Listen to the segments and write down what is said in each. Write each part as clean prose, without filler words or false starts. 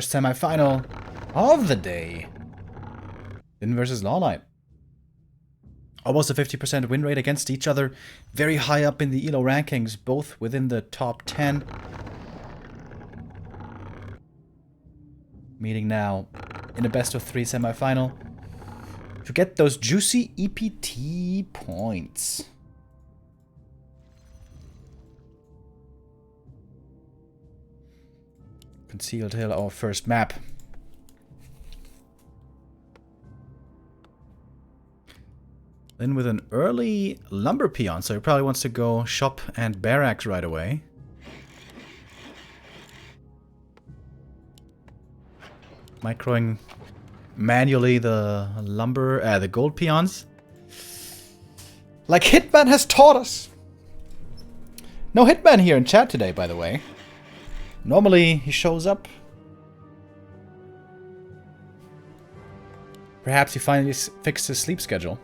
Semi-final of the day. Lin versus LawLiet. Almost a 50% win rate against each other. Very high up in the ELO rankings, both within the top 10. Meeting now in a best of 3 semi-final to get those juicy EPT points. Concealed Hill, our first map. Then with an early lumber peon, so he probably wants to go shop and barracks right away. Microing manually the lumber, the gold peons. Like Hitman has taught us. No Hitman here in chat today, by the way. Normally he shows up. Perhaps he finally fixed his sleep schedule.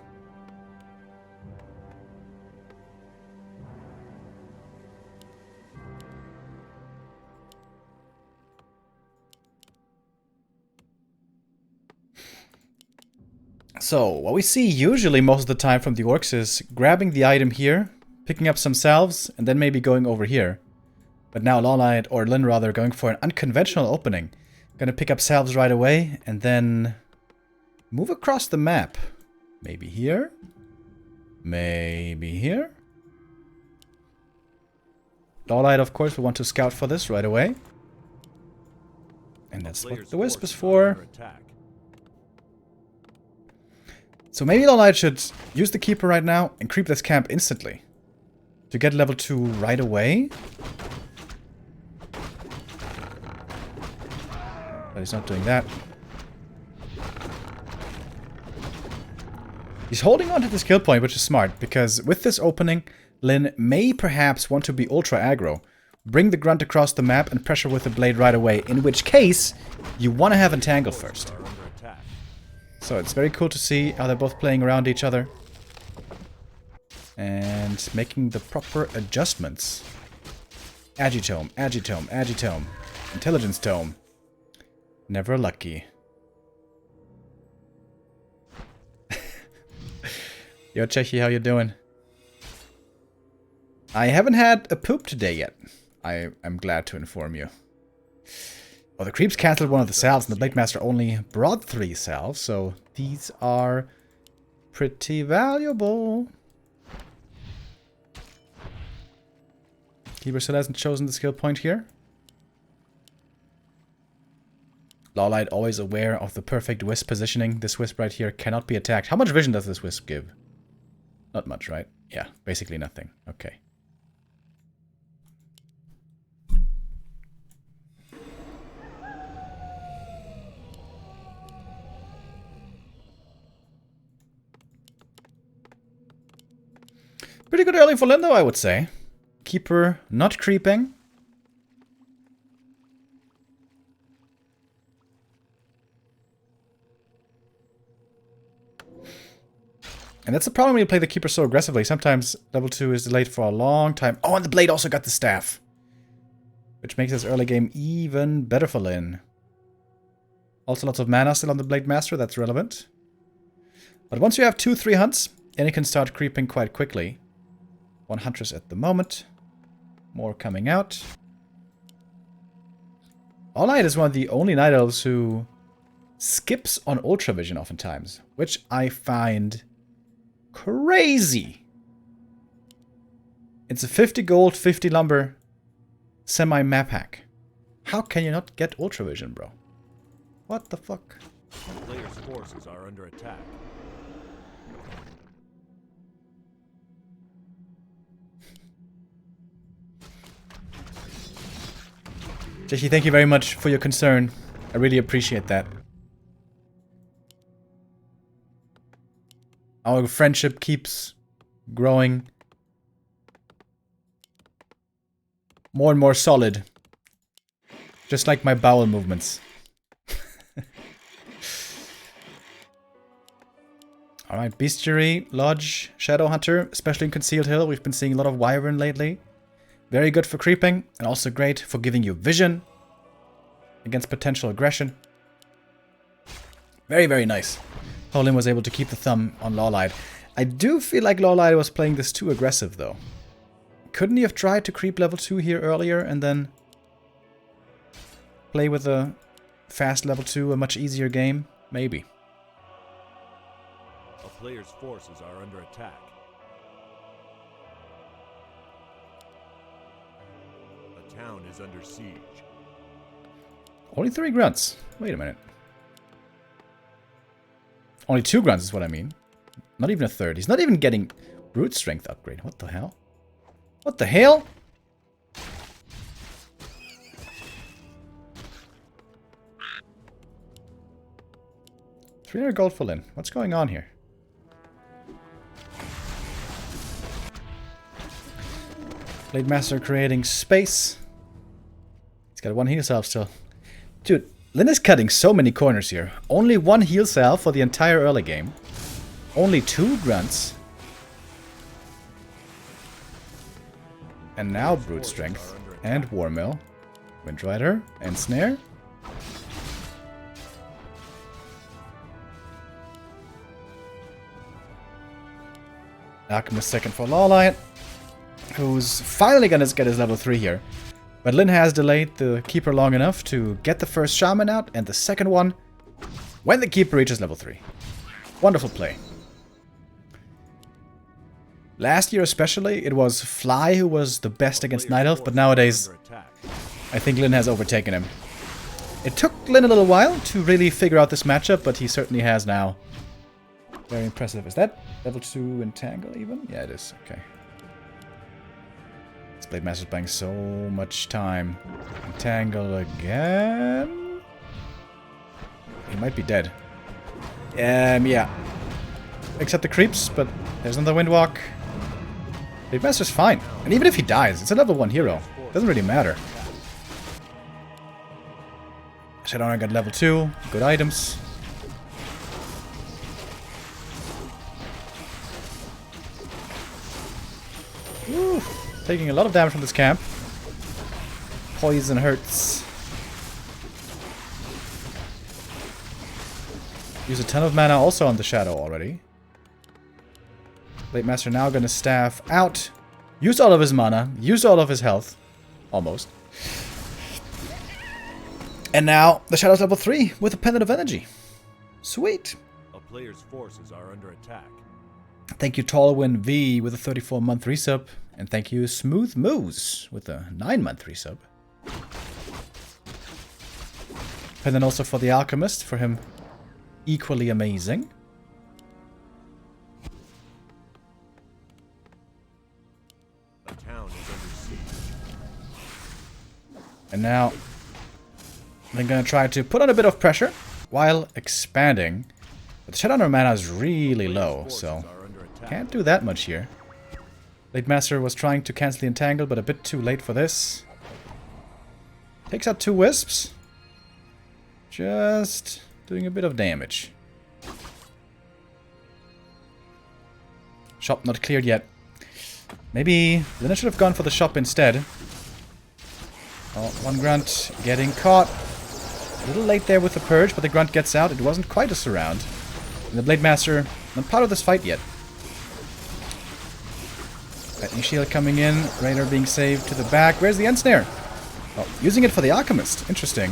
So, what we see usually most of the time from the orcs is grabbing the item here, picking up some salves, and then maybe going over here. But now LawLiet, or Lin rather, going for an unconventional opening. Gonna pick up salves right away, and then move across the map. Maybe here? Maybe here? LawLiet, of course, will want to scout for this right away. And that's what the Wisp is for. So maybe LawLiet should use the Keeper right now and creep this camp instantly. To get level 2 right away. But he's not doing that. He's holding on to this kill point, which is smart, because with this opening, Lin may perhaps want to be ultra aggro. Bring the Grunt across the map and pressure with the blade right away, in which case, you want to have Entangle first. So it's very cool to see how they're both playing around each other. And making the proper adjustments. Agitome, Agitome, Agitome. Intelligence Tome. Never lucky. Yo, Chechi, how you doing? I haven't had a poop today yet. I'm glad to inform you. Oh, the creeps cancelled one of the salves, and the Blade Master only brought 3 salves, so these are pretty valuable. Keeper still hasn't chosen the skill point here. LawLiet always aware of the perfect Wisp positioning. This Wisp right here cannot be attacked. How much vision does this Wisp give? Not much, right? Yeah, basically nothing. Okay. Pretty good early for Lin, though, I would say. Keeper not creeping. And that's the problem when you play the Keeper so aggressively. Sometimes level 2 is delayed for a long time. Oh, and the Blade also got the staff. Which makes this early game even better for Lin. Also lots of mana still on the Blade Master, that's relevant. But once you have 2-3 hunts, then you can start creeping quite quickly. 1 Huntress at the moment. More coming out. LawLiet is one of the only Night Elves who skips on Ultra Vision oftentimes, which I find crazy. It's a 50 gold, 50 lumber semi-map hack. How can you not get Ultra Vision, bro? What the fuck? Players' forces are under attack. Jeshi, thank you very much for your concern. I really appreciate that. Our friendship keeps growing more and more solid. Just like my bowel movements. Alright, Bestiary, Lodge, Shadowhunter, especially in Concealed Hill. We've been seeing a lot of Wyvern lately. Very good for creeping, and also great for giving you vision. against potential aggression. Very, very nice. how Lin was able to keep the thumb on LawLiet. I do feel like LawLiet was playing this too aggressive, though. Couldn't he have tried to creep level 2 here earlier and then play with a fast level 2, a much easier game? Maybe. A player's forces are under attack. The town is under siege. Only 3 grunts. Wait a minute. Only 2 grunts is what I mean. Not even a third. He's not even getting brute strength upgrade. What the hell? What the hell? $300 gold for Lin. What's going on here? Blade Master creating space. He's got 1 heal salve still. Dude, Lin is cutting so many corners here. Only 1 heal salve for the entire early game. Only 2 grunts. And now brute strength and war mill. Windrider and snare. Alchemist second for LawLiet, who's finally gonna get his level 3 here. But Lin has delayed the Keeper long enough to get the first Shaman out, and the second one when the Keeper reaches level 3. Wonderful play. Last year especially, it was Fly who was the best against Night Elf, but nowadays I think Lin has overtaken him. It took Lin a little while to really figure out this matchup, but he certainly has now. Very impressive. Is that level 2 Entangle even? Yeah, it is. Okay. This Blade Master's buying so much time. Entangle again? He might be dead. Yeah. Except the creeps, but there's another Windwalk. Blade Master's fine. And even if he dies, it's a level 1 hero. Doesn't really matter. Shadowrunner got level 2. Good items. Woo. Taking a lot of damage from this camp. Poison hurts. Use a ton of mana also on the Shadow already. Blade Master now gonna staff out. Used all of his mana. Used all of his health. Almost. And now the Shadow's level 3 with a Pendant of Energy. Sweet. A player's forces are under attack. Thank you Tallwin V with a 34-month resub. And thank you Smooth Moose with a 9-month resub. And then also for the Alchemist, for him equally amazing. The town is under siege. And now I'm gonna try to put on a bit of pressure while expanding. But the Shadowrunner mana is really low, so can't do that much here. Blade Master was trying to cancel the Entangle, but a bit too late for this. Takes out 2 Wisps. Just doing a bit of damage. Shop not cleared yet. Maybe Lina should have gone for the shop instead. Oh, 1 grunt getting caught. A little late there with the purge, but the grunt gets out. It wasn't quite a surround. And the Blade Master not part of this fight yet. Lightning Shield coming in. Raider being saved to the back. Where's the Ensnare? Oh, using it for the Alchemist. Interesting.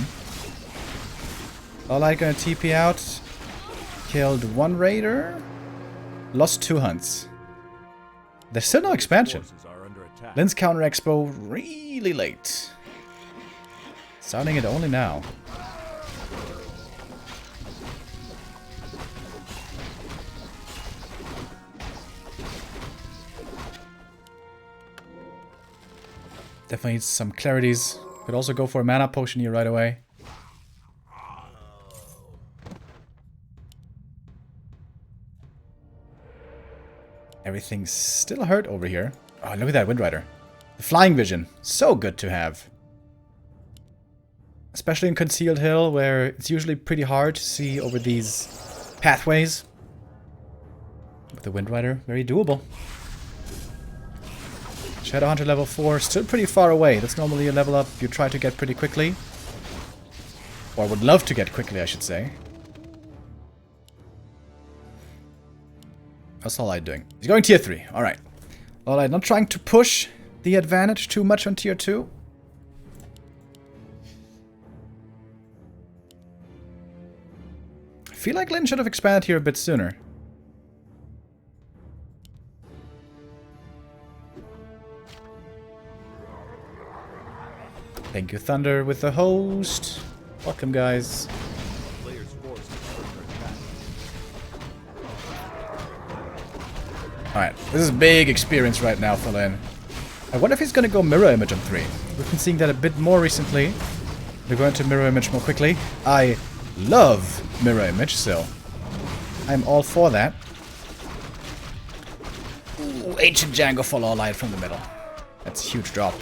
LawLiet gonna TP out. Killed 1 Raider. Lost 2 hunts. There's still no expansion. Lin's counter expo really late. Starting it only now. Definitely needs some clarities. Could also go for a mana potion here right away. Everything's still hurt over here. Oh, look at that Windrider. The flying vision. So good to have. Especially in Concealed Hill, where it's usually pretty hard to see over these pathways. With the Windrider, very doable. Shadowhunter level 4, still pretty far away. That's normally a level up you try to get pretty quickly. Or would love to get quickly, I should say. What's LawLiet doing? He's going tier 3. Alright. LawLiet not trying to push the advantage too much on tier 2. I feel like Lin should have expanded here a bit sooner. Thank you, Thunder, with the host. Welcome, guys. Alright, this is big experience right now for Lin. I wonder if he's going to go mirror image on 3. We've been seeing that a bit more recently. We're going to mirror image more quickly. I love mirror image, so I'm all for that. Ooh, Ancient Django for LawLiet from the middle. That's a huge drop.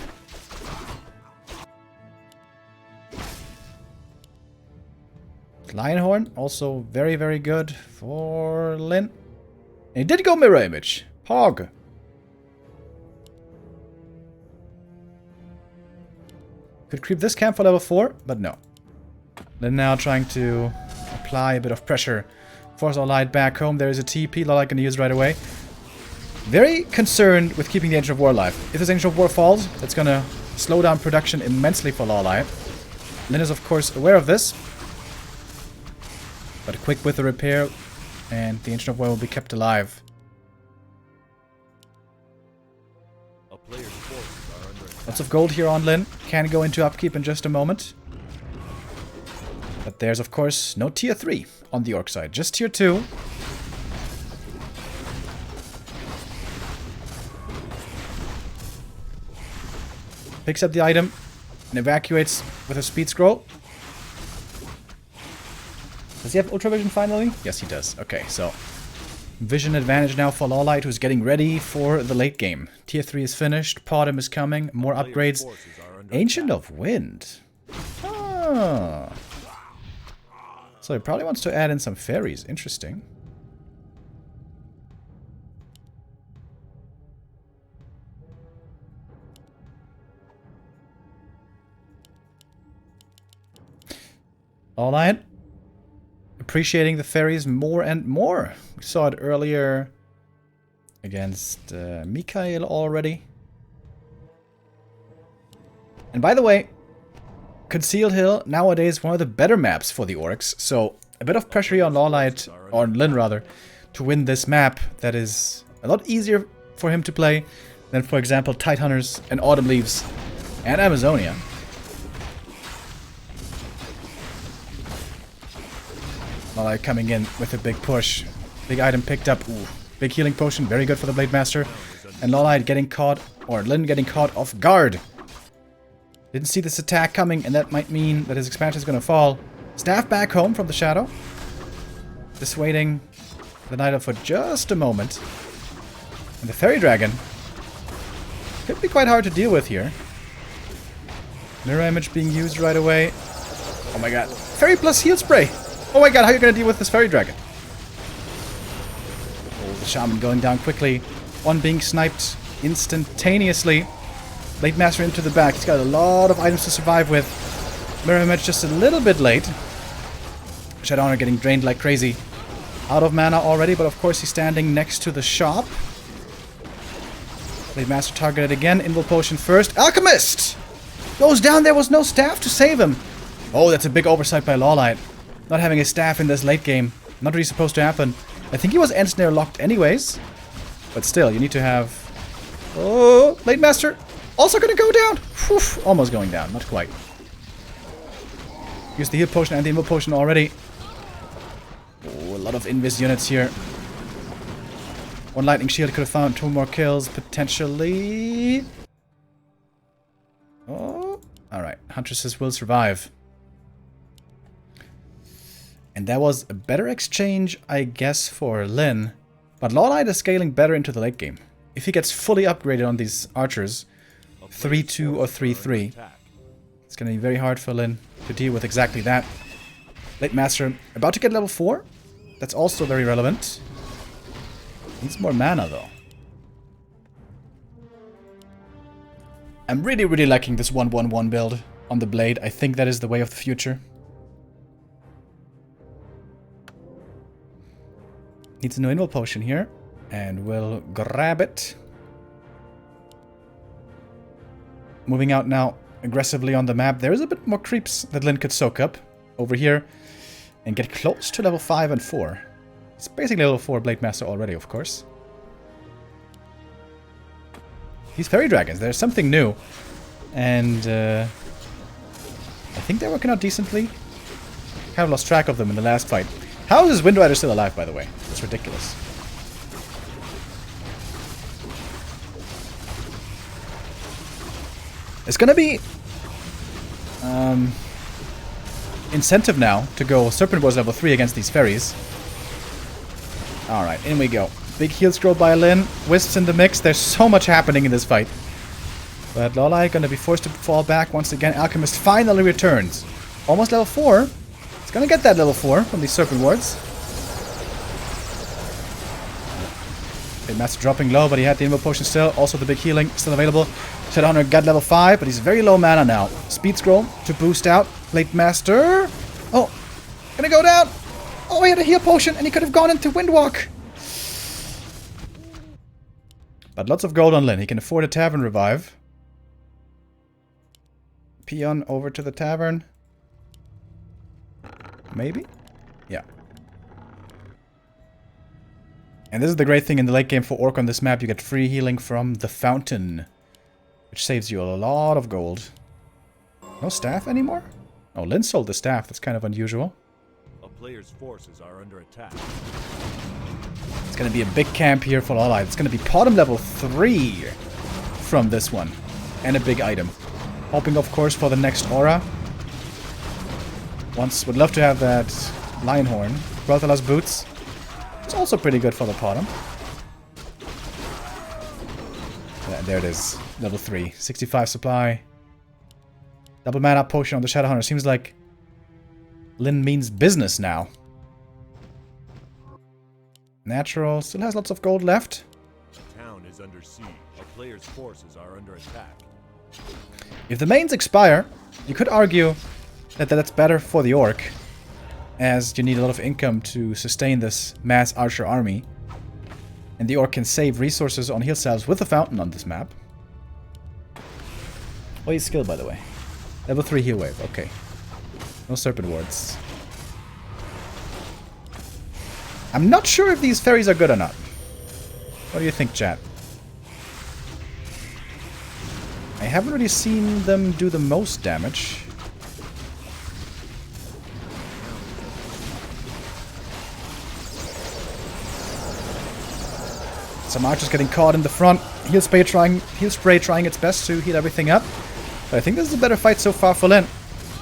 Lionhorn, also very, very good for Lin. And he did go mirror image. Hog. Could creep this camp for level 4, but no. Lin now trying to apply a bit of pressure. Force LawLiet back home. There is a TP LawLiet can use right away. Very concerned with keeping the Ancient of War alive. If this Ancient of War falls, that's going to slow down production immensely for LawLiet. Lin is, of course, aware of this. But quick with the repair, and the Ancient of War will be kept alive. Lots of gold here on Lin. Can go into upkeep in just a moment. But there's, of course, no tier 3 on the Orc side. Just tier 2. Picks up the item and evacuates with a speed scroll. Does he have Ultra Vision finally? Yes, he does. Okay, so vision advantage now for LawLiet, who's getting ready for the late game. Tier 3 is finished. Podem is coming. More upgrades. Ancient of Wind. Ah. So he probably wants to add in some fairies. Interesting. LawLiet appreciating the fairies more and more. We saw it earlier against Mikael already. And by the way, Concealed Hill nowadays one of the better maps for the Orcs. So a bit of pressure here on LawLiet, or on Lin rather, to win this map that is a lot easier for him to play than, for example, Tidehunters and Autumn Leaves and Amazonia. LawLiet coming in with a big push. Big item picked up. Ooh, big healing potion. Very good for the Blade Master. And LawLiet getting caught, or Lin getting caught off guard. Didn't see this attack coming, and that might mean that his expansion is going to fall. Staff back home from the shadow. Dissuading the Night Elf for just a moment. And the Fairy Dragon could be quite hard to deal with here. Mirror image being used right away. Oh my god. Fairy plus heal spray. Oh my god, how are you going to deal with this Fairy Dragon? Oh, the Shaman going down quickly. One being sniped instantaneously. Blade Master into the back. He's got a lot of items to survive with. Mirror image just a little bit late. Shadowrunner getting drained like crazy. Out of mana already, but of course he's standing next to the shop. Blade Master targeted again. Invul Potion first. Alchemist! Goes down. There was no staff to save him. Oh, that's a big oversight by LawLiet. Not having a staff in this late game. Not really supposed to happen. I think he was end snare locked anyways. But still, you need to have... Oh, Blade Master also gonna go down. Whew, almost going down. Not quite. Use the heal potion and the invul potion already. Oh, a lot of invis units here. One lightning shield could have found 2 more kills, potentially. Oh, alright. Huntresses will survive. And that was a better exchange, I guess, for Lin. But LawLiet is scaling better into the late game. If he gets fully upgraded on these archers, 3-2 or 3-3, it's going to be very hard for Lin to deal with exactly that. Blade Master about to get level 4. That's also very relevant. Needs more mana, though. I'm really, really liking this 1-1-1 build on the Blade. I think that is the way of the future. Needs a new invul potion here. And we'll grab it. Moving out now aggressively on the map. There is a bit more creeps that Lyn could soak up over here. And get close to level 5 and 4. It's basically level 4 Blade Master already, of course. These fairy dragons, there's something new. And I think they're working out decently. Kind of lost track of them in the last fight. How is this Wind Rider still alive, by the way? It's ridiculous. It's gonna be incentive now to go Serpent Wars level 3 against these fairies. Alright, in we go. Big heal scroll by Lyn. Wisps in the mix. There's so much happening in this fight. But LawLiet gonna be forced to fall back once again. Alchemist finally returns. Almost level 4. It's gonna get that level 4 from these Serpent Wards. Okay, Master dropping low, but he had the invul potion still. Also the big healing still available. Shadowhunter got level 5, but he's very low mana now. Speed scroll to boost out. Blade Master. Oh, gonna go down. Oh, he had a heal potion, and he could have gone into Windwalk. But lots of gold on Lyn. He can afford a tavern revive. Peon over to the tavern. Maybe? Yeah. And this is the great thing in the late game for Orc on this map. You get free healing from the fountain, which saves you a lot of gold. No staff anymore? Oh, Lyn sold the staff. That's kind of unusual. A player's forces are under attack. It's going to be a big camp here for LawLiet. It's going to be bottom level 3 from this one. And a big item. Hoping, of course, for the next aura. Would love to have that Lion Horn. Grothalas boots. It's also pretty good for the bottom. Yeah, there it is. Level 3. 65 supply. Double mana potion on the Shadowhunter. Seems like Lyn means business now. Natural. Still has lots of gold left. The town is under siege. A player's forces are under attack. If the mains expire, you could argue that that's better for the Orc, as you need a lot of income to sustain this mass archer army. And the Orc can save resources on heal salves with the fountain on this map. What is skill, by the way? Level 3 heal wave, okay. No Serpent Wards. I'm not sure if these fairies are good or not. What do you think, chat? I haven't really seen them do the most damage. Some archers getting caught in the front. Heal spray trying its best to heal everything up. But I think this is a better fight so far for Lyn.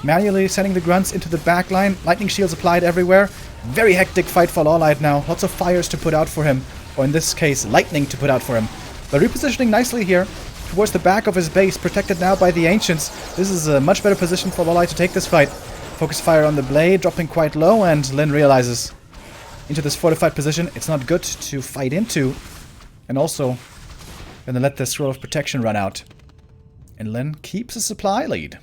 Manually sending the grunts into the back line. Lightning shields applied everywhere. Very hectic fight for LawLiet now. Lots of fires to put out for him. Or in this case, lightning to put out for him. But repositioning nicely here towards the back of his base. Protected now by the Ancients. This is a much better position for LawLiet to take this fight. Focus fire on the blade, dropping quite low. And Lyn realizes into this fortified position, it's not good to fight into. And also, gonna let the Scroll of Protection run out. And Lyn keeps a supply lead.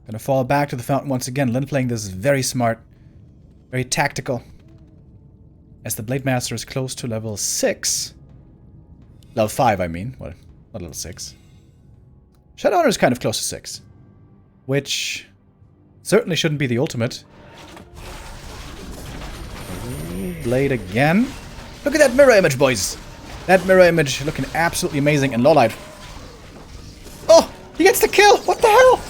Gonna fall back to the fountain once again. Lyn playing this very smart. Very tactical. As the Blade Master is close to level 6. Level 5, I mean. Well, not level 6. Shadowhunter is kind of close to 6. Which certainly shouldn't be the ultimate. Blade again. Look at that mirror image, boys. That mirror image looking absolutely amazing. And LawLiet. Oh, he gets the kill. What the hell?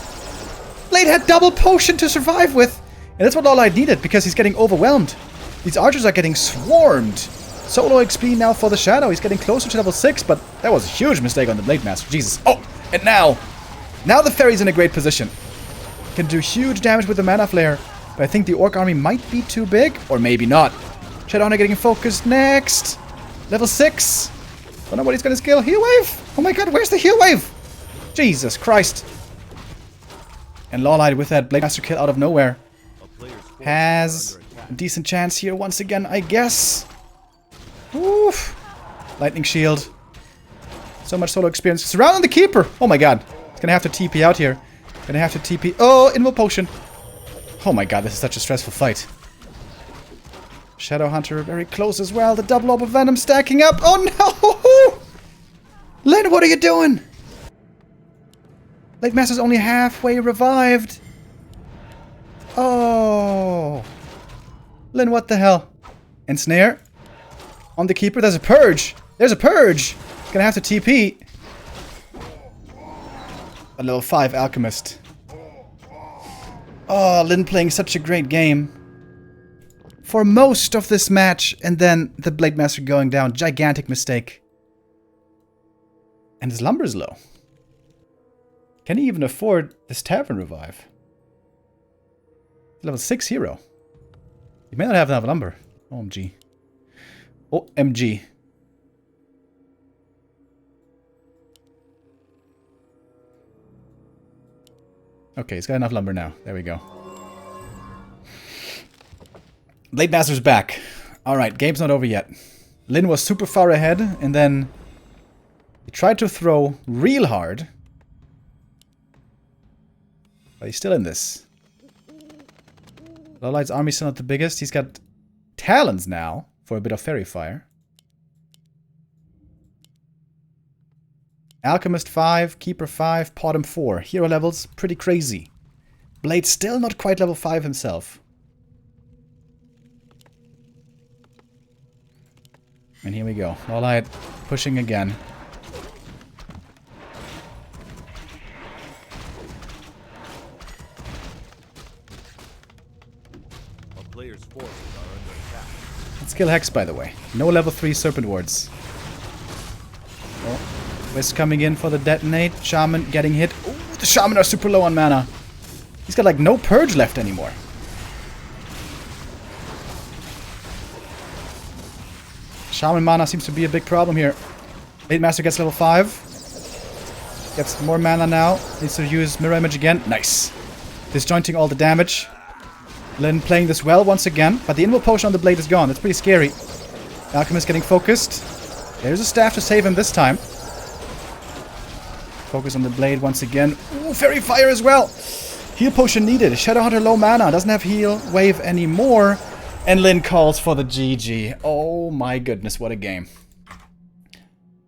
Blade had double potion to survive with. And that's what LawLiet needed because he's getting overwhelmed. These archers are getting swarmed. Solo XP now for the Shadow. He's getting closer to level 6, but that was a huge mistake on the Blade Master. Jesus. Oh, and now the Fairy's in a great position. Can do huge damage with the Mana Flare. But I think the Orc army might be too big, or maybe not. Shadowhunter getting focused next. Level 6. Don't know what he's gonna skill. Heal Wave! Oh my god, where's the Heal Wave? Jesus Christ. And LawLiet with that Blade Master kill out of nowhere has a decent chance here once again, I guess. Oof. Lightning Shield. So much solo experience. Surrounding the Keeper! Oh my god. He's gonna have to TP out here. Gonna have to TP. Oh, Invul Potion. Oh my god, this is such a stressful fight. Shadow Hunter very close as well. The double orb of venom stacking up. Oh no! Lyn, what are you doing? Blade Master's only halfway revived. Oh. Lyn, what the hell? Ensnare. On the Keeper, there's a Purge. There's a Purge. Gonna have to TP. A level 5 Alchemist. Oh, Lyn playing such a great game. For most of this match, and then the Blade Master going down. Gigantic mistake. And his lumber's low. Can he even afford this Tavern revive? Level 6 hero. He may not have enough lumber. OMG. OMG. Okay, he's got enough lumber now. There we go. Blade Master's back. Alright, game's not over yet. Lyn was super far ahead, and then he tried to throw real hard. But he's still in this. LawLiet's army's still not the biggest. He's got talons now for a bit of fairy fire. Alchemist 5, Keeper 5, Potom 4. Hero levels, pretty crazy. Blade still not quite level 5 himself. And here we go. LawLiet pushing again. Our players' forces are under attack. Let's kill Hex, by the way. No level 3 Serpent Wards. Oh. Wisp coming in for the detonate. Shaman getting hit. Ooh, the Shaman are super low on mana. He's got like no Purge left anymore. Shaman mana seems to be a big problem here. Blade Master gets level 5. Gets more mana now. Needs to use Mirror Image again. Nice. Disjointing all the damage. Lyn playing this well once again. But the Invul Potion on the Blade is gone. That's pretty scary. Alchemist getting focused. There's a staff to save him this time. Focus on the Blade once again. Ooh, Fairy Fire as well. Heal Potion needed. Shadowhunter low mana. Doesn't have Heal Wave anymore. And Lyn calls for the GG. Oh my goodness, what a game.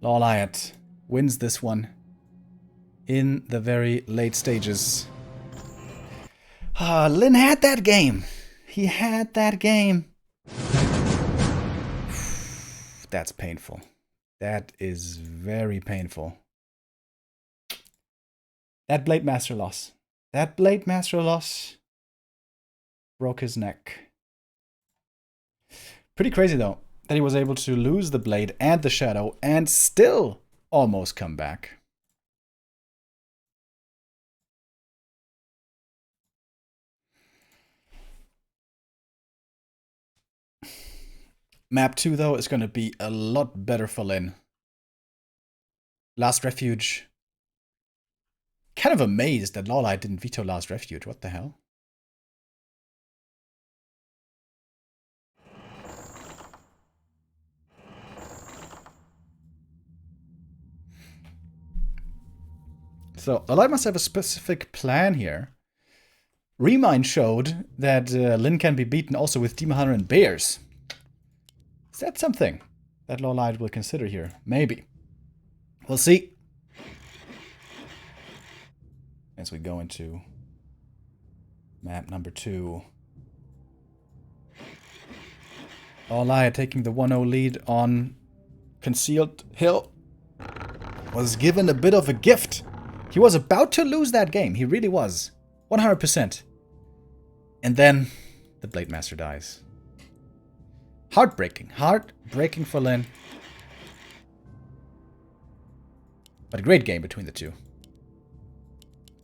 LawLiet wins this one in the very late stages. Lyn had that game. He had that game. That's painful. That is very painful. That Blade Master loss. That Blade Master loss broke his neck. Pretty crazy though, that he was able to lose the Blade and the Shadow and still almost come back. Map 2 though is going to be a lot better for Lyn. Last Refuge. Kind of amazed that LawLiet didn't veto Last Refuge. What the hell? So, LawLiet must have a specific plan here. Remind showed that Lyn can be beaten also with Demon Hunter and Bears. Is that something that LawLiet will consider here? Maybe. We'll see. As we go into map number 2. LawLiet taking the 1-0 lead on Concealed Hill. Was given a bit of a gift. He was about to lose that game. He really was. 100%. And then the Blade Master dies. Heartbreaking. Heartbreaking for Lyn. But a great game between the two.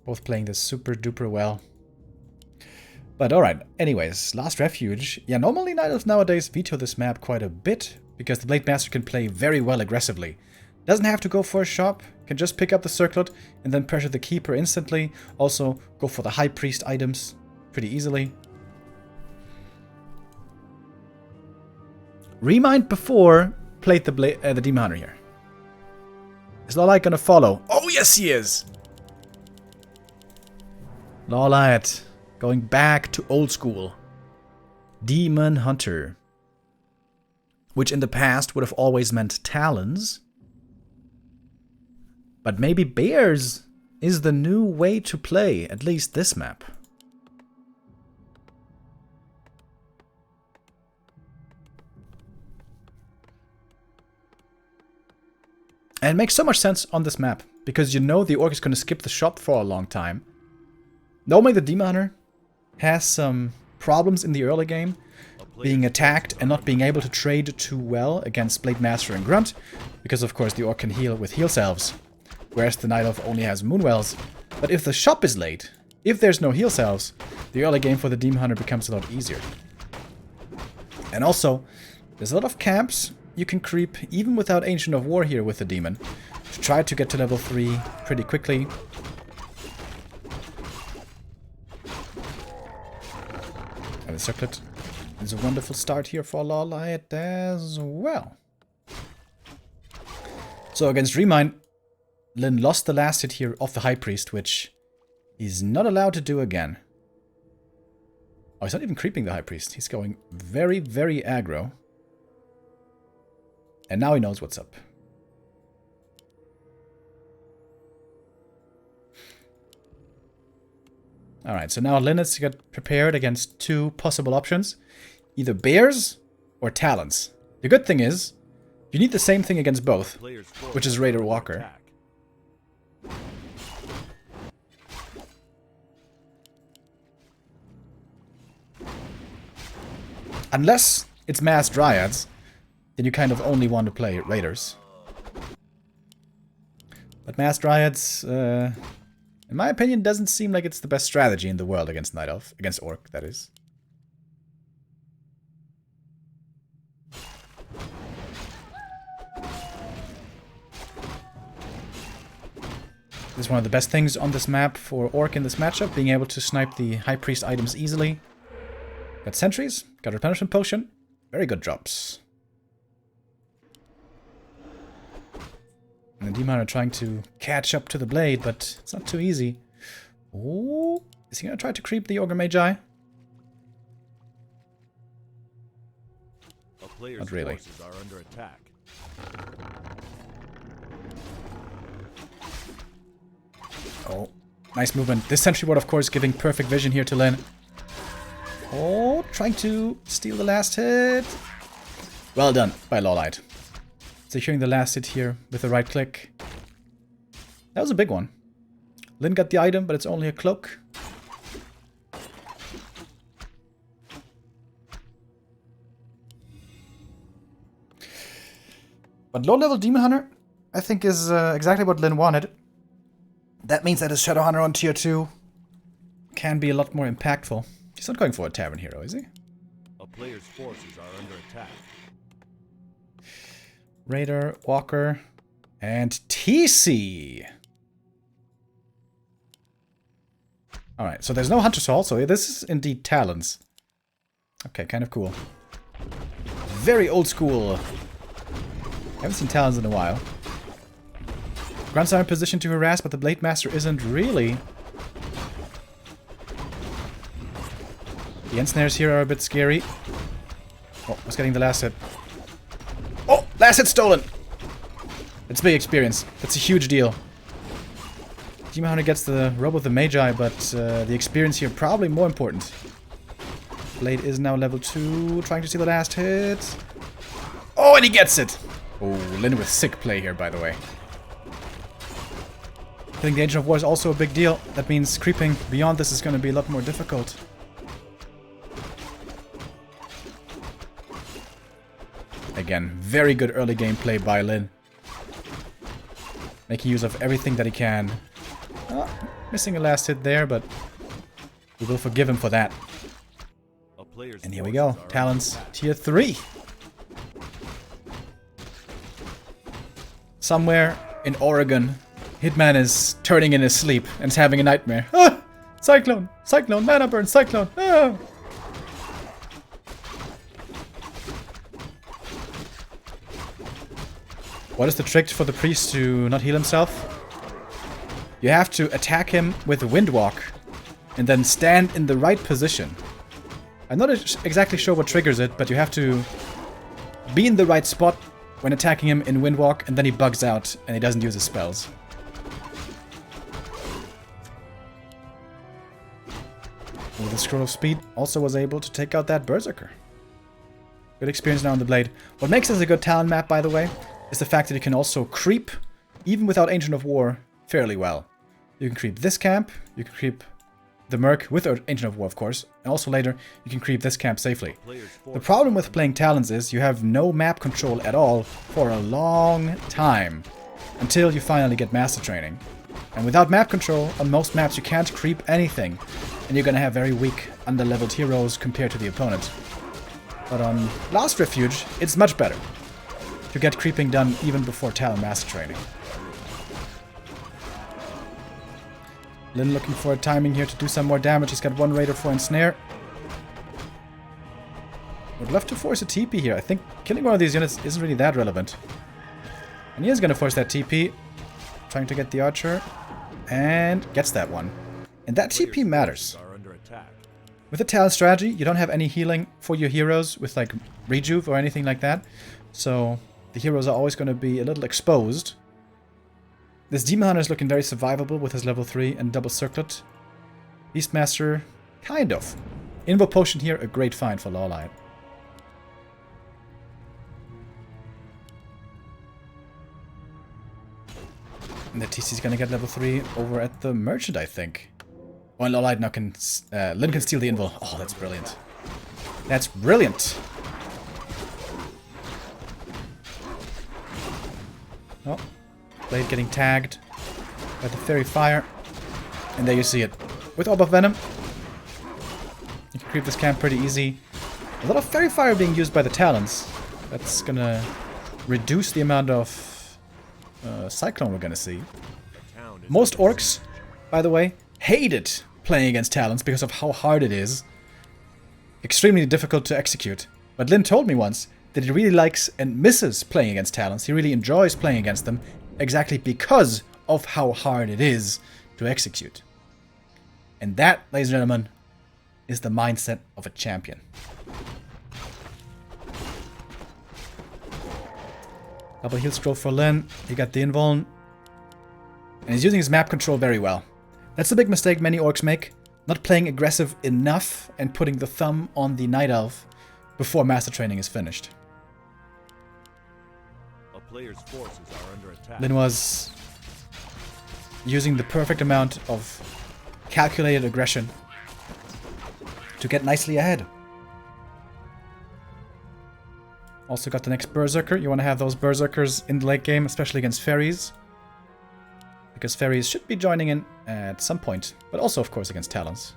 Both playing this super duper well. But alright, anyways, Last Refuge. Yeah, normally Night Elves nowadays veto this map quite a bit, because the Blade Master can play very well aggressively. Doesn't have to go for a shop, can just pick up the Circlet and then pressure the Keeper instantly. Also, go for the High Priest items pretty easily. Remind before played the Demon Hunter here. Is LawLiet gonna follow? Oh yes he is! LawLiet Going back to old school. Demon Hunter. Which in the past would have always meant talons. But maybe bears is the new way to play, at least this map. And it makes so much sense on this map, because you know the orc is going to skip the shop for a long time. Normally the Demon Hunter has some problems in the early game, being attacked and not being able to trade too well against Blade Master and Grunt, because of course the orc can heal with heal salves, whereas the Night Elf only has Moonwells. But if the shop is late, if there's no heal salves, the early game for the Demon Hunter becomes a lot easier. And also, there's a lot of camps you can creep even without Ancient of War here with the Demon, to try to get to level 3 pretty quickly. And the circlet is a wonderful start here for LawLiet as well. So against Remind, Lin lost the last hit here off the High Priest, which he's not allowed to do again. Oh, he's not even creeping the High Priest. He's going very, very aggro. And now he knows what's up. Alright, so now Lin has got prepared against two possible options. Either bears or talons. The good thing is, you need the same thing against both, which is Raider Walker. Unless it's Mass Dryads, then you kind of only want to play Raiders. But Mass Dryads, in my opinion, doesn't seem like it's the best strategy in the world against Night Elf. Against Orc, that is. This is one of the best things on this map for Orc in this matchup, being able to snipe the High Priest items easily. Got sentries, got replenishment potion, very good drops. And the Demon are trying to catch up to the blade, but it's not too easy. Oh, is he gonna try to creep the Ogre Magi? Not really. Are under attack. Oh, nice movement. This sentry ward, of course, giving perfect vision here to Lin. Oh, trying to steal the last hit. Well done by LawLiet. Securing the last hit here with the right click. That was a big one. Lin got the item, but it's only a cloak. But low-level Demon Hunter, I think, is exactly what Lin wanted. That means that his Shadow Hunter on tier 2 can be a lot more impactful. He's not going for a Tavern Hero, is he? A player's forces are under attack. Raider, Walker, and TC. Alright, so there's no Hunter Soul, so this is indeed Talons. Okay, kind of cool. Very old school. Haven't seen Talons in a while. Grunts are in position to harass, but the Blade Master isn't really. The Ensnares here are a bit scary. Oh, was getting the last hit. Oh, last hit stolen! It's big experience. That's a huge deal. Demon Hunter gets the robe of the Magi, but the experience here probably more important. Blade is now level 2, trying to steal the last hit. Oh, and he gets it! Oh, Lin with sick play here, by the way. Killing the Ancient of War is also a big deal. That means creeping beyond this is going to be a lot more difficult. Again, very good early gameplay by Lin. Making use of everything that he can. Oh, missing a last hit there, but we will forgive him for that. And here we go. Talons, tier 3. Somewhere in Oregon, Hitman is turning in his sleep and is having a nightmare. Ah! Cyclone! Cyclone! Mana burn! Cyclone! Ah! What is the trick for the priest to not heal himself? You have to attack him with a Windwalk. and then stand in the right position. I'm not exactly sure what triggers it, but you have to be in the right spot when attacking him in Windwalk, and then he bugs out and he doesn't use his spells. With the Scroll of Speed, also was able to take out that Berserker. Good experience now on the Blade. What makes this a good talent map, by the way, is the fact that you can also creep, even without Ancient of War, fairly well. You can creep this camp, you can creep the Merc with Ancient of War, of course, and also later you can creep this camp safely. The problem with playing Talons is you have no map control at all for a long time, until you finally get Master Training. And without map control, on most maps you can't creep anything, and you're gonna have very weak, under-leveled heroes compared to the opponent. But on Last Refuge, it's much better to get creeping done even before Talon Master Training. Lin looking for a timing here to do some more damage. He's got one Raider for Ensnare. Would love to force a TP here. I think killing one of these units isn't really that relevant. And he is going to force that TP. Trying to get the Archer. And gets that one. And that TP matters. With the Talon strategy, you don't have any healing for your heroes with like Rejuve or anything like that. So the heroes are always going to be a little exposed. This Demon Hunter is looking very survivable with his level 3 and double circlet. Beastmaster, kind of. Invo Potion here, a great find for LawLiet. And the TC is gonna get level 3 over at the Merchant, I think. Oh, and LawLiet now can... Lin can steal the Invo. Oh, that's brilliant. That's brilliant! Oh. Blade getting tagged by the Fairy Fire. And there you see it. With Orb of Venom, you can creep this camp pretty easy. A lot of Fairy Fire being used by the Talons. That's gonna reduce the amount of Cyclone we're gonna see. Most Orcs, by the way, hated playing against Talons because of how hard it is. Extremely difficult to execute. But Lin told me once that he really likes and misses playing against Talons. He really enjoys playing against them. Exactly because of how hard it is to execute. And that, ladies and gentlemen, is the mindset of a champion. Double heal scroll for Lin. He got the invuln. And he's using his map control very well. That's a big mistake many orcs make. Not playing aggressive enough and putting the thumb on the Night Elf before Master Training is finished. Player's forces are under attack. Lin was using the perfect amount of calculated aggression to get nicely ahead. Also got the next Berserker. You want to have those Berserkers in the late game, especially against Fairies. Because Fairies should be joining in at some point, but also, of course, against Talons.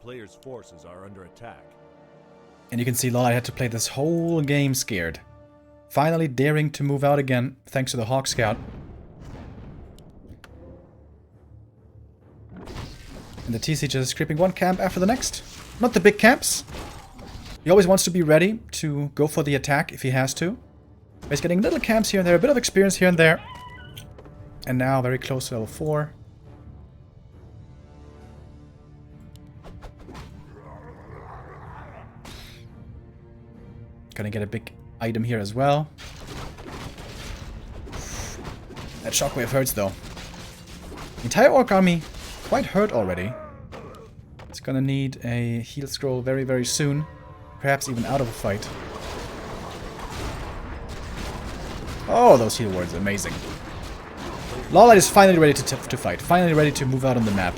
Player's forces are under attack. And you can see LawLiet had to play this whole game scared. Finally daring to move out again, thanks to the Hawk Scout. And the TC just creeping one camp after the next. Not the big camps. He always wants to be ready to go for the attack if he has to. But he's getting little camps here and there, a bit of experience here and there. And now very close to level 4. Gonna get a big item here as well. That shockwave hurts though. The entire Orc army quite hurt already. It's gonna need a heal scroll very, very soon. Perhaps even out of a fight. Oh, those heal words, amazing. LawLiet is finally ready to fight. Finally ready to move out on the map.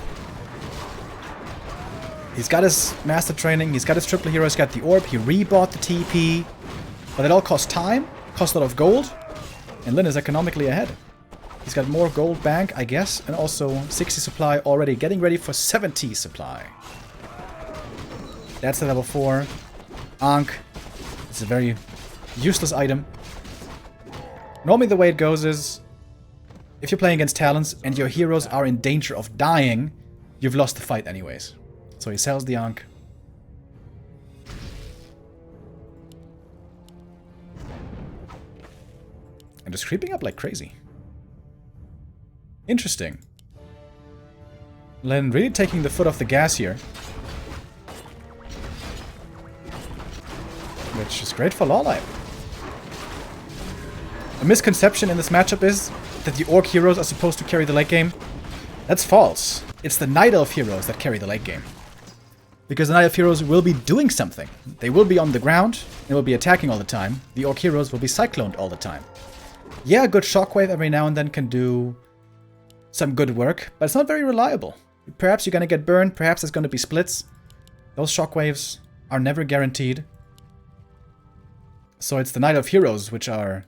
He's got his Master Training, he's got his triple hero, he's got the Orb, he rebought the TP. But it all costs time, costs a lot of gold, and Lin is economically ahead. He's got more gold bank, I guess, and also 60 supply already, getting ready for 70 supply. That's the level 4. Ankh. It's a very useless item. Normally the way it goes is, if you're playing against Talons and your heroes are in danger of dying, you've lost the fight anyways. So he sells the Ankh. And just creeping up like crazy. Interesting. Lin really taking the foot off the gas here. Which is great for LawLiet. A misconception in this matchup is that the Orc heroes are supposed to carry the late game. That's false. It's the Night Elf heroes that carry the late game. Because the Night Elf heroes will be doing something. They will be on the ground, they will be attacking all the time. The Orc heroes will be cycloned all the time. Yeah, a good shockwave every now and then can do some good work, but it's not very reliable. Perhaps you're gonna get burned, perhaps there's gonna be splits. Those shockwaves are never guaranteed. So it's the Night Elf heroes which are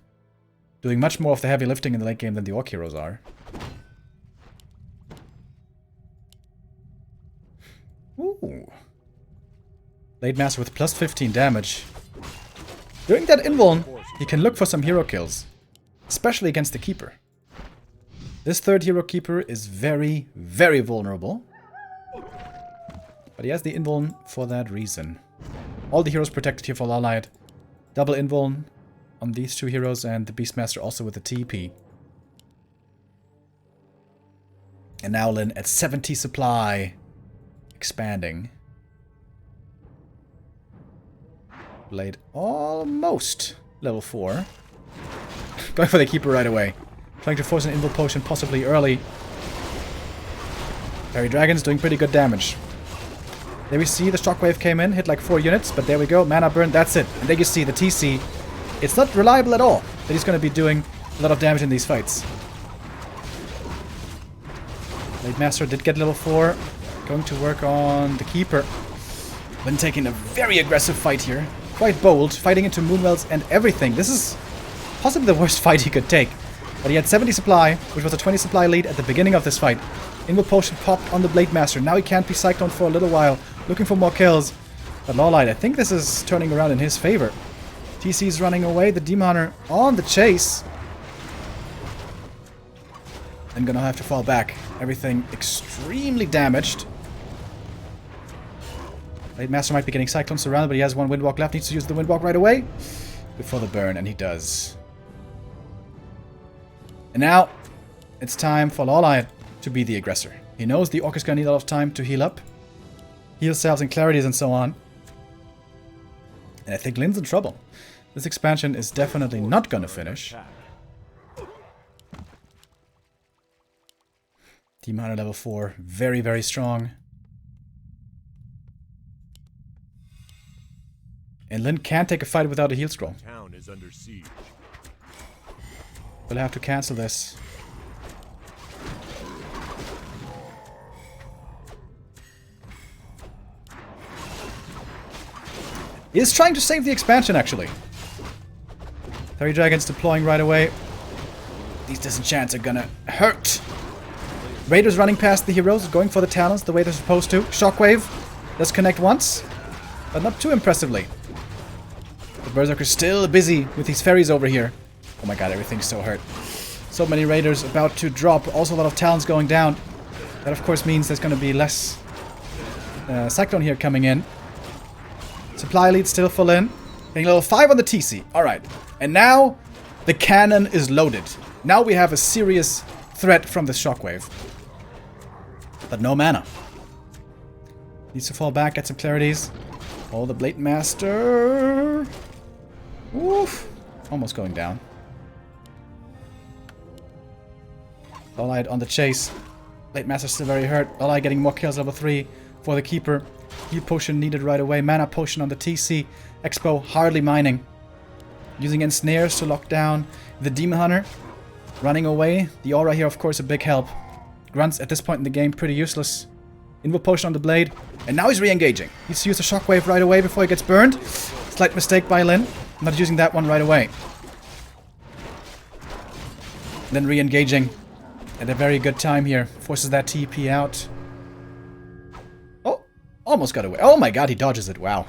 doing much more of the heavy lifting in the late game than the Orc heroes are. Ooh. Blade Master with plus 15 damage. During that invuln, he can look for some hero kills. Especially against the Keeper. This third hero Keeper is very, very vulnerable. But he has the invuln for that reason. All the heroes protected here for LawLiet. Double invuln on these two heroes and the Beastmaster also with the TP. And now Lin at 70 supply. Expanding. Blade almost level 4. Going for the Keeper right away. Trying to force an invul potion possibly early. Fairy Dragon's doing pretty good damage. There we see the shockwave came in, hit like 4 units, but there we go, mana burn, that's it. And there you see the TC. It's not reliable at all that he's going to be doing a lot of damage in these fights. Blade Master did get level 4. Going to work on the Keeper. Been taking a very aggressive fight here. Quite bold, fighting into Moonwells and everything. This is possibly the worst fight he could take. But he had 70 supply, which was a 20 supply lead at the beginning of this fight. Invul Potion popped on the Blade Master. Now he can't be cycloned for a little while. Looking for more kills. But LawLiet, I think this is turning around in his favor. TC's running away. The Demon Hunter on the chase. I'm gonna have to fall back. Everything extremely damaged. Blade Master might be getting Cyclone surrounded, but he has one Windwalk left. Needs to use the Windwalk right away before the burn, and he does. And now, it's time for LawLiet to be the aggressor. He knows the Orc is going to need a lot of time to heal up. Heal selves and clarities and so on. And I think Lin's in trouble. This expansion is definitely not going to finish. Demon Hunter level 4. Very, very strong. And Lin can't take a fight without a heal scroll. Town is under siege. We'll have to cancel this. He is trying to save the expansion, actually. Fairy Dragons deploying right away. These disenchants are gonna hurt. Raiders running past the heroes, going for the talents the way they're supposed to. Shockwave does connect once, but not too impressively. The Berserker's still busy with these fairies over here. Oh my god, everything's so hurt. So many raiders about to drop. Also a lot of talents going down. That of course means there's going to be less Cyclone here coming in. Supply lead still full in. Getting level 5 on the TC. Alright. And now the cannon is loaded. Now we have a serious threat from this shockwave. But no mana. Needs to fall back, get some clarities. Oh, the Blade Master. Oof. Almost going down. LawLiet on the chase. Blade Master still very hurt. LawLiet getting more kills, level 3 for the Keeper. Heal potion needed right away. Mana potion on the TC. Expo hardly mining. Using ensnares to lock down the Demon Hunter. Running away. The aura here, of course, a big help. Grunts at this point in the game pretty useless. Invul potion on the blade. And now he's re-engaging. Needs to use a shockwave right away before he gets burned. Slight mistake by Lin. Not using that one right away. Then re-engaging. At a very good time here. Forces that TP out. Oh! Almost got away. Oh my god, he dodges it. Wow.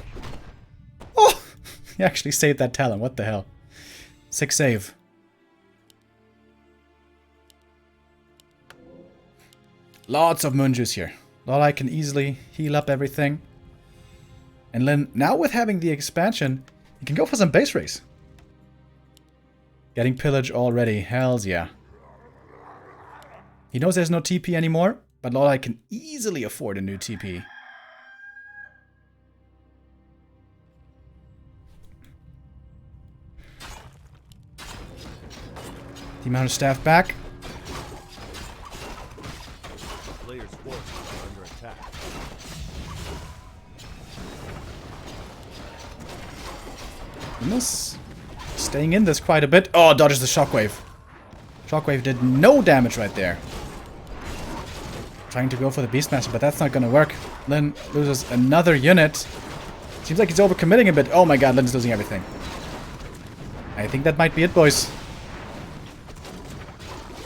Oh! He actually saved that talent. What the hell? 6 save. Lots of moon juice here. LawLiet can easily heal up everything. And Lin, now with having the expansion, he can go for some base race. Getting pillage already. Hells yeah. He knows there's no TP anymore, but LawLiet can easily afford a new TP. The amount of staff back. Player's forces are under attack. Goodness. Staying in this quite a bit. Oh, dodges the shockwave. Shockwave did no damage right there. Trying to go for the Beastmaster, but that's not gonna work. Lin loses another unit. Seems like he's overcommitting a bit. Oh my god, Lin's losing everything. I think that might be it, boys.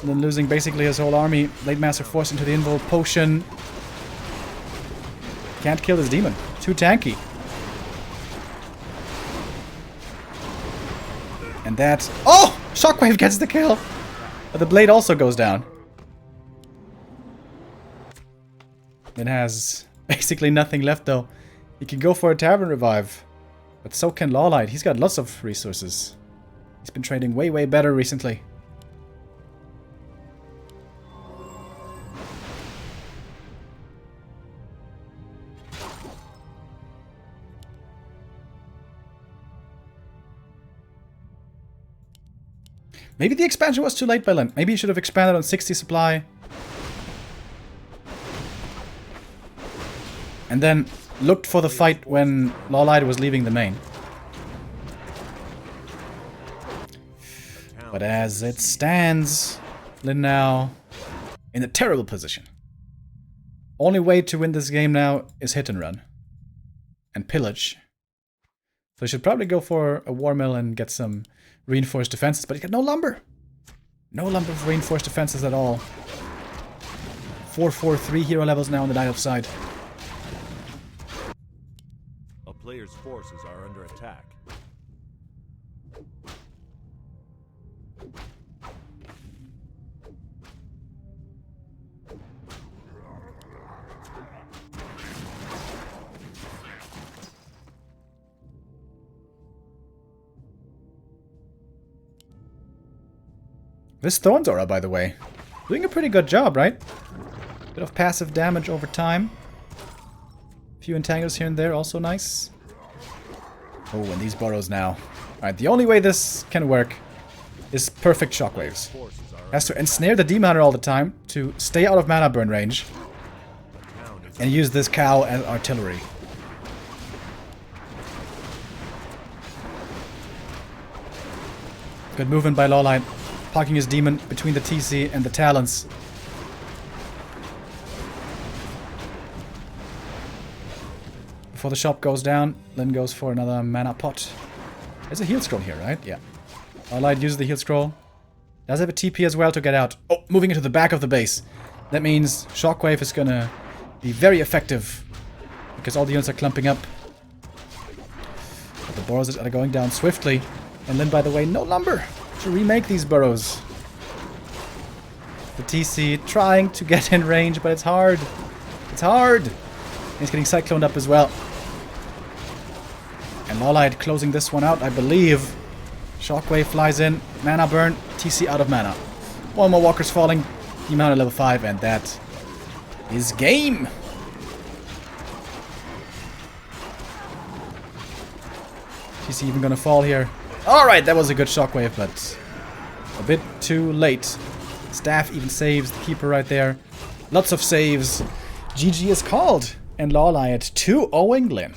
Lin losing basically his whole army. Blade Master forced into the invul potion. Can't kill this demon. Too tanky. And that... Oh! Shockwave gets the kill! But the blade also goes down. It has basically nothing left though. He can go for a Tavern Revive. But so can LawLiet. He's got lots of resources. He's been trading way, way better recently. Maybe the expansion was too late by Lin. Maybe he should have expanded on 60 supply. And then looked for the fight when LawLiet was leaving the main. But as it stands, Lin now in a terrible position. Only way to win this game now is hit and run. And pillage. So he should probably go for a war mill and get some reinforced defenses, but he's got no lumber. No lumber for reinforced defenses at all. 4-4-3 hero levels now on the Night Elf side. A player's forces are under attack. This Thorns Aura, by the way, doing a pretty good job, right? Bit of passive damage over time. Few entangles here and there, also nice. Oh, and these burrows now. Alright, the only way this can work is perfect shockwaves. Has to ensnare the Demon Hunter all the time to stay out of mana burn range. And use this cow as artillery. Good movement by LawLiet. Parking his demon between the TC and the Talons. Before the shop goes down, Lin goes for another mana pot. There's a heal scroll here, right? Yeah. LawLiet uses the heal scroll. Does have a TP as well to get out. Oh, moving into the back of the base. That means Shockwave is gonna be very effective. Because all the units are clumping up. But the burrows are going down swiftly. And Lin, by the way, no lumber to remake these burrows. The TC trying to get in range, but it's hard. It's hard. And he's getting cycloned up as well. And LawLiet closing this one out, I believe. Shockwave flies in, mana burn, TC out of mana. One more walkers falling, Demon Hunter level 5, and that is game. TC even gonna fall here. Alright, that was a good shockwave, but a bit too late. Staff even saves the keeper right there. Lots of saves. GG is called. And LawLiet 2-0 Lin.